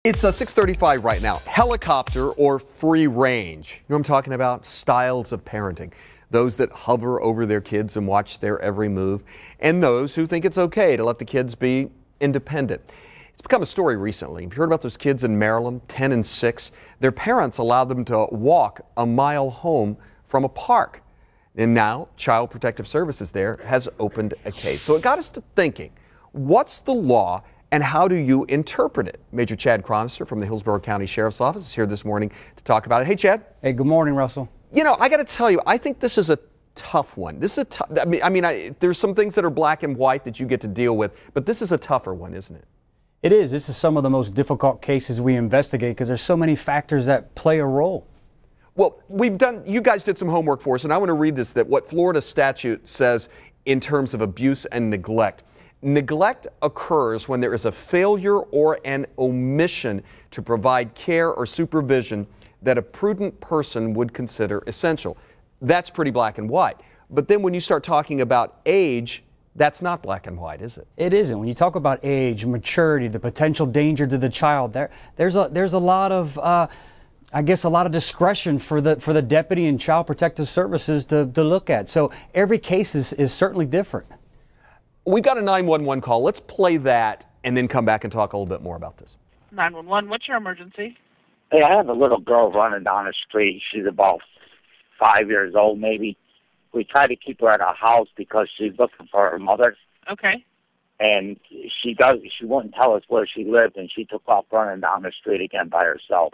It's 6:35 right now. Helicopter or free range? You know what I'm talking about? Styles of parenting. Those that hover over their kids and watch their every move, and those who think it's okay to let the kids be independent. It's become a story recently. Have you heard about those kids in Maryland, 10 and 6? Their parents allowed them to walk a mile home from a park. And now Child Protective Services there has opened a case. So it got us to thinking, what's the law and how do you interpret it? Major Chad Chronister from the Hillsborough County Sheriff's Office is here this morning to talk about it. Hey, Chad. Hey, good morning, Russell. You know, I got to tell you, I think this is a tough one. This is a tough, there's some things that are black and white that you get to deal with, but this is a tougher one, isn't it? It is. This is some of the most difficult cases we investigate because there's so many factors that play a role. Well, you guys did some homework for us, and I want to read this, that what Florida statute says in terms of abuse and neglect. Neglect occurs when there is a failure or an omission to provide care or supervision that a prudent person would consider essential. That's pretty black and white. But then when you start talking about age, that's not black and white, is it? It isn't. When you talk about age, maturity, the potential danger to the child, there's a lot of I guess a lot of discretion for the deputy and Child Protective Services to look at. So every case is certainly different. We've got a 911 call. Let's play that and then come back and talk a little bit more about this. 911, what's your emergency? Hey, I have a little girl running down the street. She's about 5 years old, maybe. We try to keep her at our house because she's looking for her mother. Okay. And she wouldn't tell us where she lived, and she took off running down the street again by herself.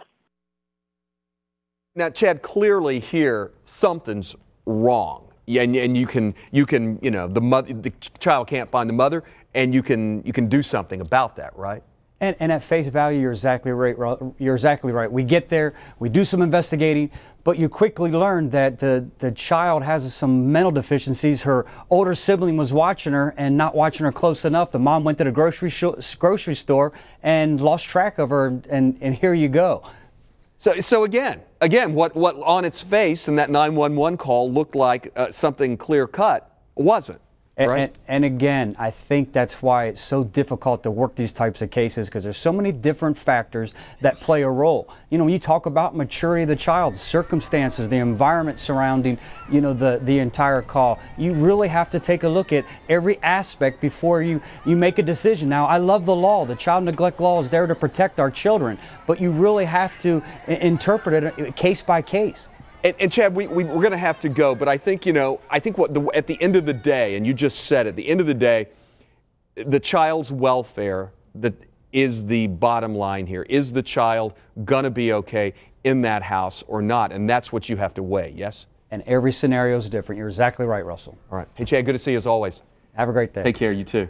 Now, Chad, clearly here something's wrong. Yeah, and you can, the child can't find the mother, and you can do something about that, right? And at face value, you're exactly right. You're exactly right. We get there, we do some investigating, but you quickly learn that the child has some mental deficiencies. Her older sibling was watching her and not watching her close enough. The mom went to the grocery store and lost track of her, and here you go. So again, what on its face in that 911 call looked like something clear cut wasn't. Right? And again, I think that's why it's so difficult to work these types of cases, because there's so many different factors that play a role. You know, when you talk about maturity of the child, circumstances, the environment surrounding, the entire call, you really have to take a look at every aspect before you make a decision. Now, I love the law. The child neglect law is there to protect our children, but you really have to interpret it case by case. And Chad, we're going to have to go, but I think, at the end of the day, and you just said at the end of the day, the child's welfare that is the bottom line here. Is the child going to be okay in that house or not? And that's what you have to weigh, yes? And every scenario is different. You're exactly right, Russell. All right. Hey, Chad, good to see you as always. Have a great day. Take care, you too.